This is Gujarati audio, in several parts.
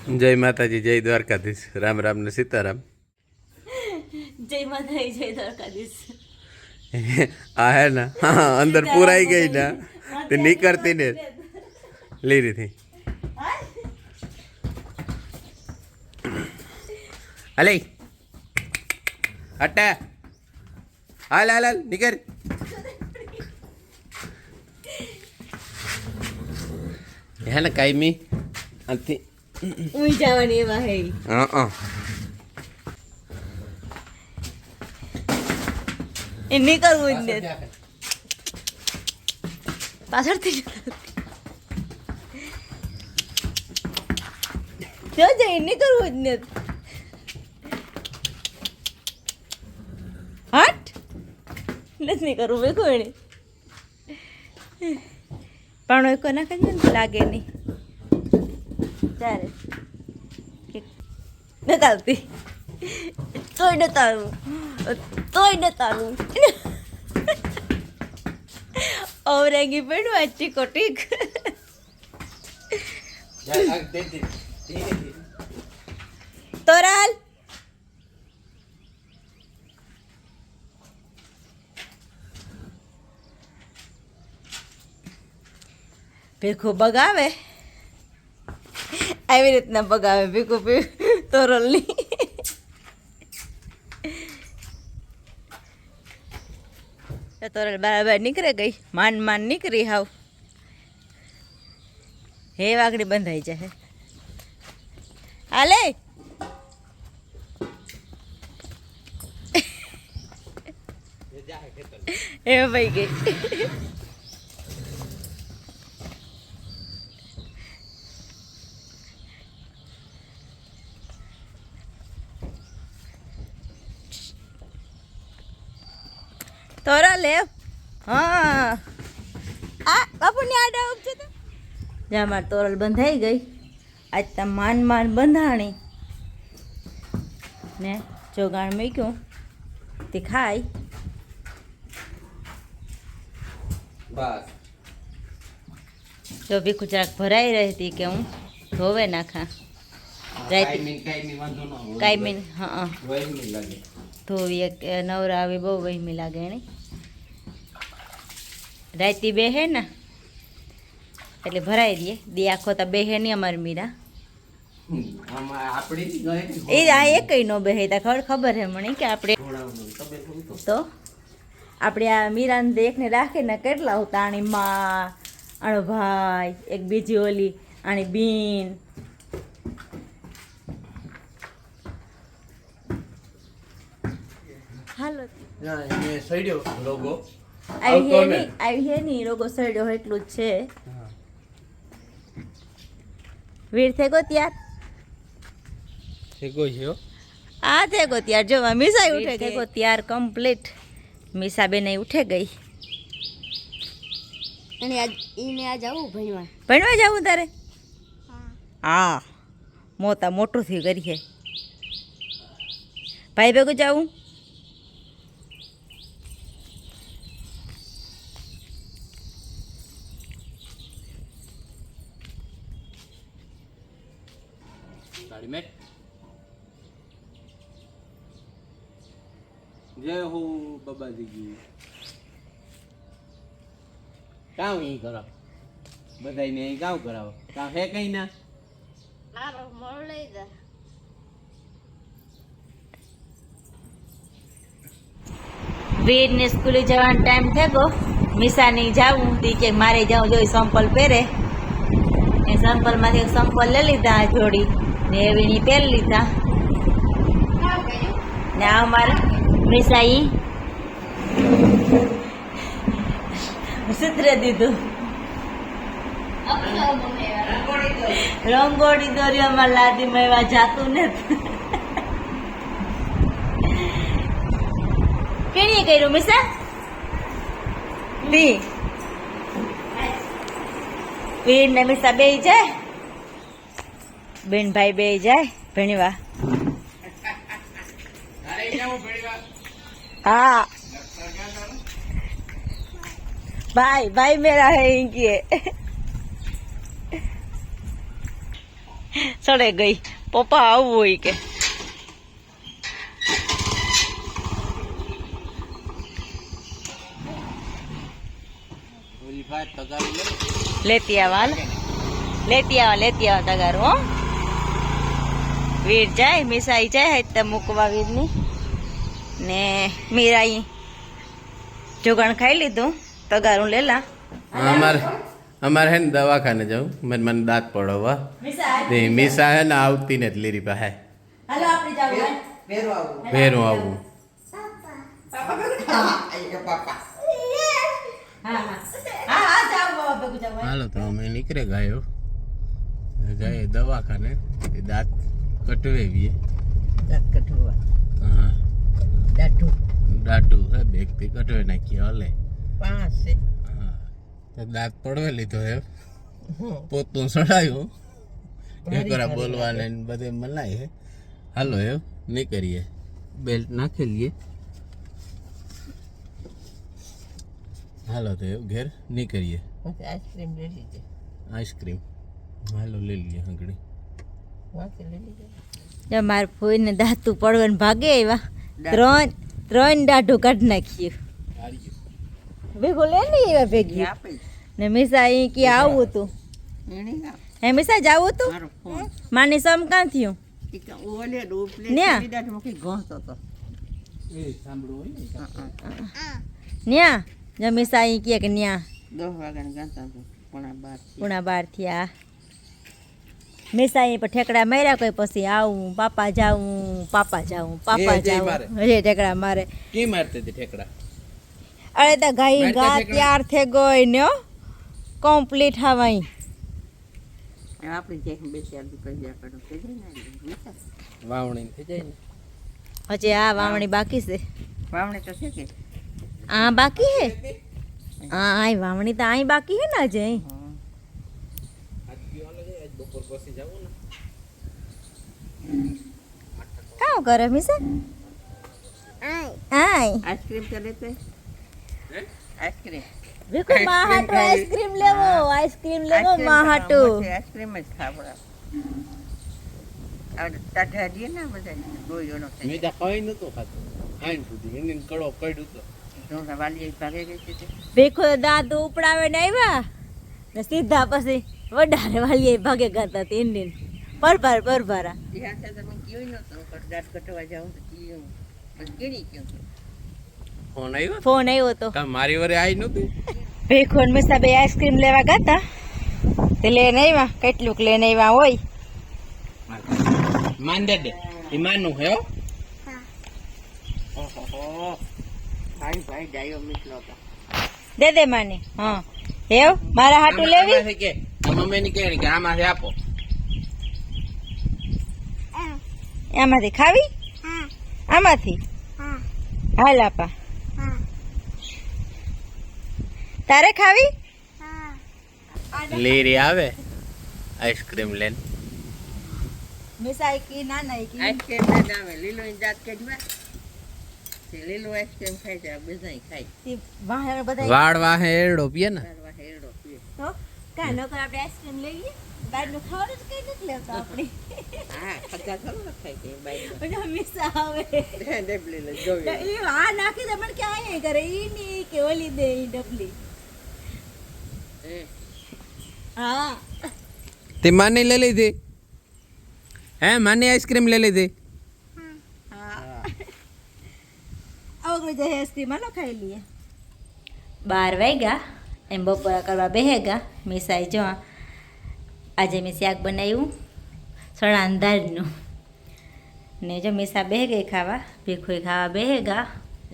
જય માતાજી, જય દ્વારકાધીશ, રામ રામ ને સીતારામ। જય માતાજી, જય દ્વારકાધીશ। આ है ना, हाँ अंदर पूरा ही गई ना, तो नहीं करती ने ले रही थी। अले हटा, हाल हाल हाल निकर। है ना कायमी अंति ઉઈ જવાની એવા હે। हाँ એ નહીં કરવું જ ને પાછળથી જો જે નહીં કરવું જ ને હટ નથી કરવું બે કોઈ પણ કોઈ નાખે ને લાગે નહીં ત્યારે નતાવતી તોય નતાવું औरेंगी पेड़ अच्छी कोटिक तोराल ભેખો બગાવે આવી રીતના બગાવે ભેખો તોરલની તોરલ બરાબર નીકળે ગઈ માંડ માંડ નીકળી હાવ હે વાગડી બંધાઈ જાય હાલે એ ભાઈ ગઈ તોરા લે હા આ બાપુની આડા ઉપજે તો જ્યાં મારી તોરલ બંધાઈ ગઈ આજ તા માન માન બંધાણી ને જોગાણ મૂક્યું તે ખાય बस તો ભીખુ જરાક ભરાઈ રહેતી કે હું ધોવે નાખા કાયમીન હા ધોવી એક નવરા આવી બહુ વહેમી લાગે એને રાયતી બેહે ને એટલે ભરાઈ દઈએ દી આખો તો બેહે નહીં અમારી મીરા એ આ એક નો બેહે તા ખબર હે મને કે આપણે તો આપણે આ મીરાને એકને રાખે ને કેટલા હોતા આણી માં આણો ભાઈ એક બીજી ઓલી આણી બીન હાલો ये सैडियो लोगो આવી હે ની રોગો સડ્યો એટલું જ છે વીર થઈ ગયો ત્યાર एगो है આ થઈ ગયો ત્યાર જો મીસા ઉઠે ગઈ ત્યાર કમ્પ્લીટ મીસા બેન ઉઠે ગઈ અને આજ આવું ભણવા જાવું તારે હા મોટા મોટું થયું કરીએ ભાઈ ભેગું જાવું साड़ी में जय हो बाबा जी की काम ही करो बधाई ने गाँव कराओ काम है कहीं ना વીર ને સ્કૂલે જવાનો ટાઈમ થઈ ગયો મીસાની જાવું તી કે મારે જાઉં જોઈ સંપલ પહેરે એ સંપલ માંથી એક સંપલ લઈ લીધા જોડી ને એવી પહેરી લીધા ને આ અમારા મીસાઈ સૂત્ર દીધું રંગોળી દોરી અમારે લાદી માં એવા જાતું નથી કેણીએ કર્યું મીસા તી વીર ને મીસા બે જાય બેન ભાઈ બે જાય ભણવા हाँ भाई भाई मेरा है इनकी સડે ગઈ પપ્પા આવવું હોય કે લેતી આવા તગારું હો વીર જાય મિસાઈ જાય તો મૂકવા વીરની ને મીરાઈ જોગાણ ખાઈ લીધું તગારું લેલા અમારે હે ને દવાખાને જાઉં મને દાંત પડવા મીસા હે ને આવતી ને લીરી પાસે હાલો આપણે જાવ ભેરું આવું હાલો તો અમે નીકળે ગાયો જાય દવાખાને દાંત કટવેવીએ હા દાટું હે બેગ થી કટવે નાખીએ હલે હા તો દાંત પડવે લીધો હે પોતું સડાયું એકરા બોલવાને બધે મનાય હે હાલો હે નીકળીએ બેલ્ટ નાખી લઈએ હાલો તો ઘેર નીકળીએ આઈસ્ક્રીમ હાલો લઈ લઈએ હંગડી મારે ફોઈને દાંતું પડવાનું ભાગે આવ્યા ત્રણ દાઢું કાઢી નાખ્યું ભેગું લે ને એવા ભેગી ને મિસા અહીં કે આવું તું હે મિસા જાવું તું માની સમ કાં થયું ન્યા જમીસા અહીં કે ન્યા 10:12 થયા મિસા અહીં પર ઠેકડા માર્યા કોઈ પછી આવું પાપા જાવું હજે ઠેકડા મારે કે મારતી હતી ઠેકડા અરે તો ગાઈ ગા તૈયાર થઈ ગઈ ને કમ્પ્લીટ હવાઈ વાવણી થઈ જાય ને હજી આ વાવણી બાકી છે આ બાકી હે આ વાવણી તો અહીં બાકી હે ને અજય કામ કરે મિસા आइसक्रीम कर लेते आइसक्रीम देखो माहाटो आइसक्रीम लेवो माहाटो आइसक्रीम में खा पड़ा और टाटा दिए ना बता दो योनो से मैं तो कोई न तो खातो आइन સુધી એને કડો પડ્યું તો तो वाली भागे गई थी देखो દાદુ ઉપડાવે ને આવ્યા ને સીધા પછી વડારે વાલી ભાગે ગાતા તીન દિન પરભર यहाँ से तो मैं क्यों न तो दांत कटवा जाऊं तो क्यों बस केड़ी क्यों ફોન આવ્યો ફોન આવ્યો તો કા મારી વરે આવી નહોતી ભેખો ને મિસા બે આઈસ્ક્રીમ લેવા ગયા તે લઈને આવ્યા કેટલુંક લઈને આવ્યા હોય માન દે એ માનું હે હો ओहो भाई भाई जायो मिसलो का દે માને હા હેવ મારા હાટુ લેવી આમાંથી કે મમ્મી ની કહે કે આમાંથી આપો આમાંથી ખાવી આમાંથી હાલ આપા તારે ખાવી લેરી આવે આઈસ્ક્રીમ લેન મિસાઈ કી ના કી आइसक्रीम ले जावे लीलो इन जात के जवा से लीलो आइसक्रीम खाई जा बेजाई खाई તી વાહ બધા વાડ વાહે એડો પીએ ને करवा हेड़ो पिए તો કા નો કર આપણે આઈસ્ક્રીમ લઈએ બહાર નું ખાવાનું જ કઈ નથી લેતા આપણે हां खजा थोड़ा ना खाई के बाई ઓલા મિસા આવે डबली ले जो ઈ આ નાખી દે મને કે આય કરે ઈ ની કે ઓલી દે ઈ ડબલી હા તે માને લઈ લીધી હે માને આઈસ્ક્રીમ લઈ લીધી આવગળ જે આઈસ્ક્રીમ આનો ખાઈ લઈએ 12 વાગ્યા એમ બપોરા કરવા બેહેગા મિસાઈ જો આજે મેં શાક બનાવ્યું સણા અંદાજનું ને જો મિસા બેહે ગઈ ખાવા ભીખોઈ ખાવા બેહેગા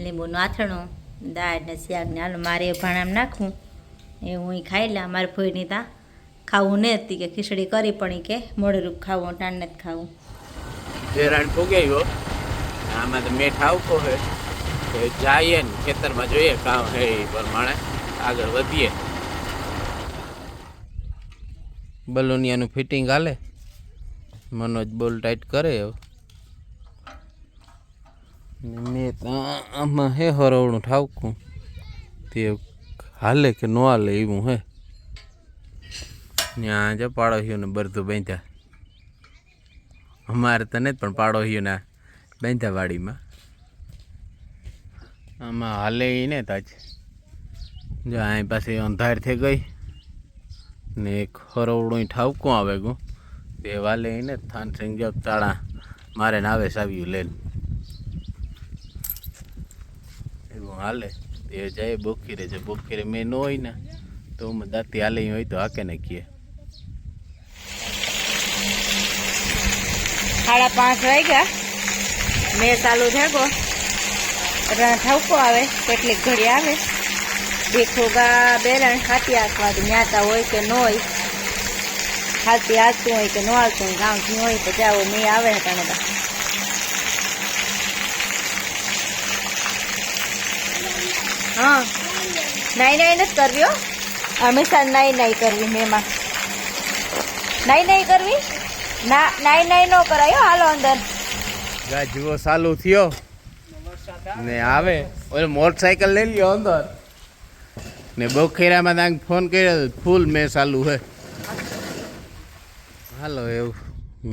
લીંબુનું આથણું દાળ ને શાક ને આલુ મારે ભાણામાં નાખું એ હું ખાઈ લા મારી ફોઈની ત્યાં ખાવું ને હતી કે ખીચડી કરી પણ કે મોડેલું ખાવું ટાણ નથી ખાવું હેરાન પોગાયો આમાં તો મેઠ આવતો હે તો જઈએ ને ખેતરમાં જોઈએ કામ હે એ પ્રમાણે આગળ વધીએ બલોનિયાનું ફિટિંગ હાલે મનોજ બોલ ટાઈટ કરે હવે મેં તો આમાં હે હરવણું ઠાવકું તે હાલે કે ન હાલે એવું હે ત્યાં જ પાડોશીઓને બરધું બાંધ્યા અમારે તો નહીં પણ પાડોશીઓના બેંધાવાડીમાં આમાં હાલે ને તાજ જો અહીં પાસે અંધાર થઈ ગઈ ને એક હરોવડું ઠાવકું આવે ગયું તે વાલે ને થાન સિંહ જો તાળા મારે ને આવે સાવ્યું લઈને એવું હાલે તે જાય બોખીરે છે બોખીરે મેં ન હોય ને તો હું દાંતી હાલે હોય તો હાકે ને કીએ 5:30 વાગ્યા મેં ચાલુ થયો ઠાવકો આવે કેટલીક ઘડી આવે ભીખુગા બેરણ ખાતી હાથમાંથી ન્યાતા હોય કે ન હોય ખાતી હાથતું હોય કે ન હાલતું હોય ગામથી હોય તો જાઓ મેં આવે હતા હા નાઈ નથી કરવી હો હંમેશા નાઈ કરવી મેમાં નાઈ કરવી ના નાઈ ન કરાય હાલો અંદર ગાજવો ચાલુ થયો ને આવે ઓલે મોટરસાઇકલ લઈ લ્યો અંદર ને બખેરામાં તાંગ ફોન કર્યો ફૂલ મેં ચાલુ હે હાલો એવું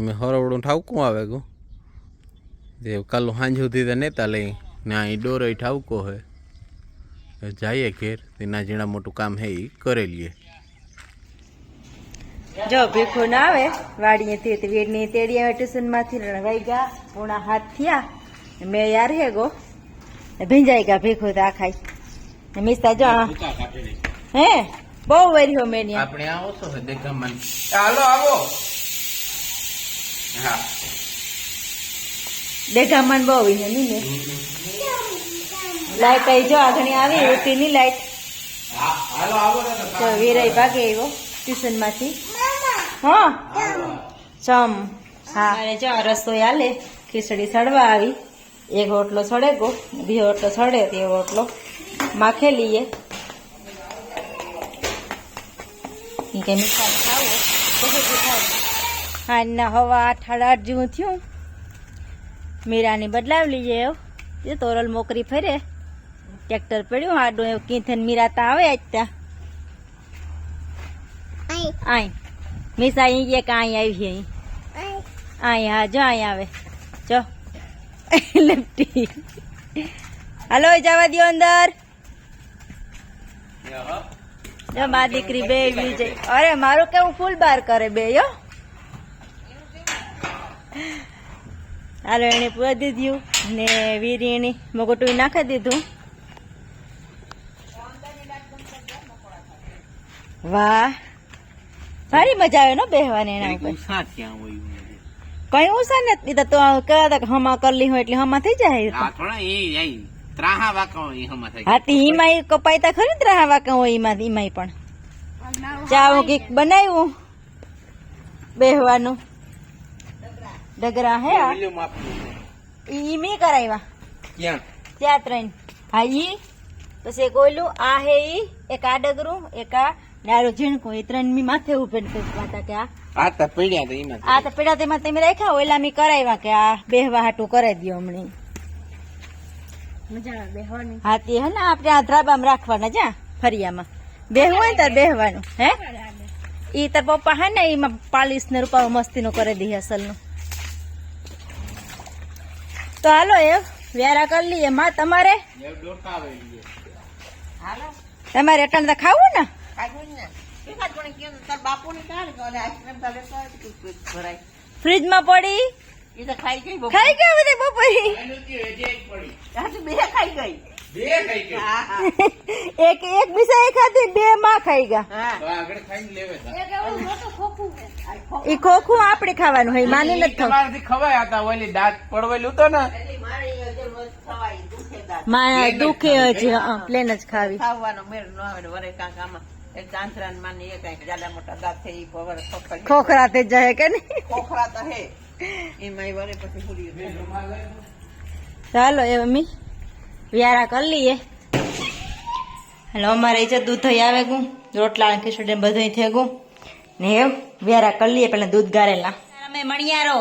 મેં હરોવડું ઠાવકું આવે ગયું તે કાલું સાંજ સુધી તો નેતા લઈ ને અહીં ડોરો ઠાવકો હે જઈએ ઘેર તેના જેના મોટું કામ હે એ કરી લઈએ જો ભીખુ ના આવે વાડીએથી વીરની તેડી આવે ટ્યુશનમાંથી વાગ્યા 6:30 થયા મેં યાર હે ગો ભીંજાઈ ગયા ભીખુ તો આ ખાઈ મિસ્તા જો હે બહુ વર્યો મેં આપણે આવો છો દેખામાં હાલો આવો હા દેખામાં બહુ હે ની લાઈટ આવી જો આગળ આવી ઉઠીની લાઈટ હાલો આવો તો વીરાઈ ભાગે આવ્યો ટ્યુશન માંથી હા ચમ હા અરે જો રસોઈ હાલે ખીચડી સડવા આવી એક રોટલો સડે ગો બીજો રોટલો સડે તે રોટલો માખે લઈએ કે મીઠા ખાવો હા ના હવા 8:30 જેવું થયું મીરાની બદલાવી લઈએ એ તોરલ મોકરી ફરે ટ્રેક્ટર પડ્યું આડું એવું કીધેન મીરા તા આવે આજ ત્યાં આય મિસ અહીં એક અહીં આવી અહીં અહીં હા જો અહીં આવે જો લેફ્ટી હાલો જવા દો અંદર જો મા દીકરી બે વિજય અરે મારું કેવું ફૂલ બાર કરે બે યો હાલો એને પૂરા દીધું ને વીરીની મગોટું નાખી દીધું વાહ સારી મજા આવે ને બેહવાની એના ઉપર કઈ ઉષા નથી તો કહેતા કે હમા કરલી હોય એટલે હમા થઈ જાય હા તે ઈમાં કપાઈ તા ખરી ત્રાહા વાકા હોય ઈમાં પણ ચાવો કઈક બનાવ્યું બેહવાનું ડગરા હે ઈ મી કરાવ્યા ત્યાં 3 હા ઈ પછી એક ઓલું આ હે ઈ એક આ ડગરું એક આ નારો ઝીણકું એ 3 મી માથે ઉભે ને કહેતા કે આ તો પીડા તેમાં તમે રાખ્યા ઓલા મી કરાવ્યા કે આ બેહવા હાટું કરાવી દો હમણાં મજા આવે બેહવાની હા તે હે ને આપણે આ ધ્રાબામાં રાખવાના જા ફરિયામાં બેહવું હોય તાર બેહવાનું હે ઈ તાર પપ્પા હે ને એમાં 40 ને રૂપિયા મસ્તીનું કરી દે અસલનું તો હાલો એ વ્યારા કરી લઈએ માં તમારે તમારે અટણ તો ખાવું ને ફ્રીજ માં પડી ખાઈ ગઈ બધી બપોરી એક બીજા એ ખાધી 2 માં ખાઈ ગયા એ ખોખું આપણે ખાવાનું હોય માની નથી ખવાય હતા ઓલી દાંત પડવેલું તો ને મારા દુખે હજી પ્લેન જ ખાવી ખાવાનો મેળ ન આવે વરે કાંક આમાં એક ચાંચરા ને માની એક જાડા મોટા દાંત થઈ પવર ખોખરા તે જાય કે નહીં ખોખરા તો હે એમાં વરે પછી પૂરી ચાલો એ મમ્મી વ્યારા કરી લઈએ હાલો અમારે ઇજ્જત દૂધ થઈ આવે ગયું રોટલા ખીચડી બધું થઈ ગયું ને વ્યારા કરી લઈએ પેલા દૂધ ગારેલા અમે મણિયારો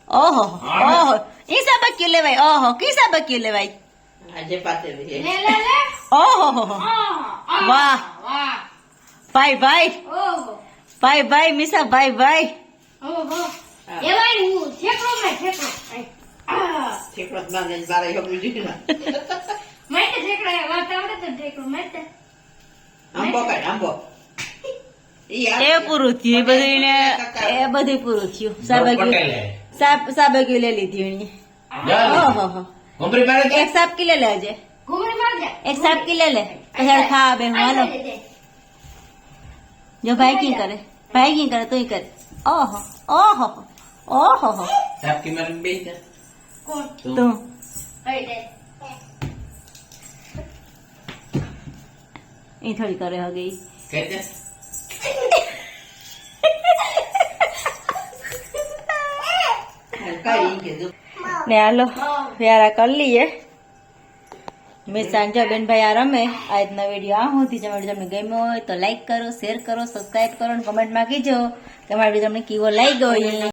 ઓહો ઓહો ઈસા બક્યું લેવાય ઓહો કીસા બક્યું લેવાય આજે પાસે ઓહો વાહ ભાઈ ભાઈ ભાઈ ભાઈ મિસા ભાઈ ભાઈ ઠેકડો માંગે બારે હબુ જીના આંબો કાઢ આંબો એ પૂરું થયું એ બધું એને એ બધું પૂરું થયું સાબકી લઈ લીધી એની ઓહો એક સાબકી લઈ લેજે એક સાબકી લઈ લે પછી ખા બે હાલો જો ભાઈ કી કરે તું કરે ઓહો ઓહો ઓહો સાબકી મારે બે છે તું એ થોડી કરે હો ગઈ કહેતે કઈ કે જો ને હાલો વ્યારા કરી લઈએ મેં સાંજે બેનભાઈ આ રમે આજનો વિડીયો આ હોતી તમારે તમને ગમ્યો હોય તો લાઈક કરો શેર કરો સબસ્ક્રાઈબ કરો અને કમેન્ટમાં કીજો કે અમારો વિડીયો તમને કેવો લાગ્યો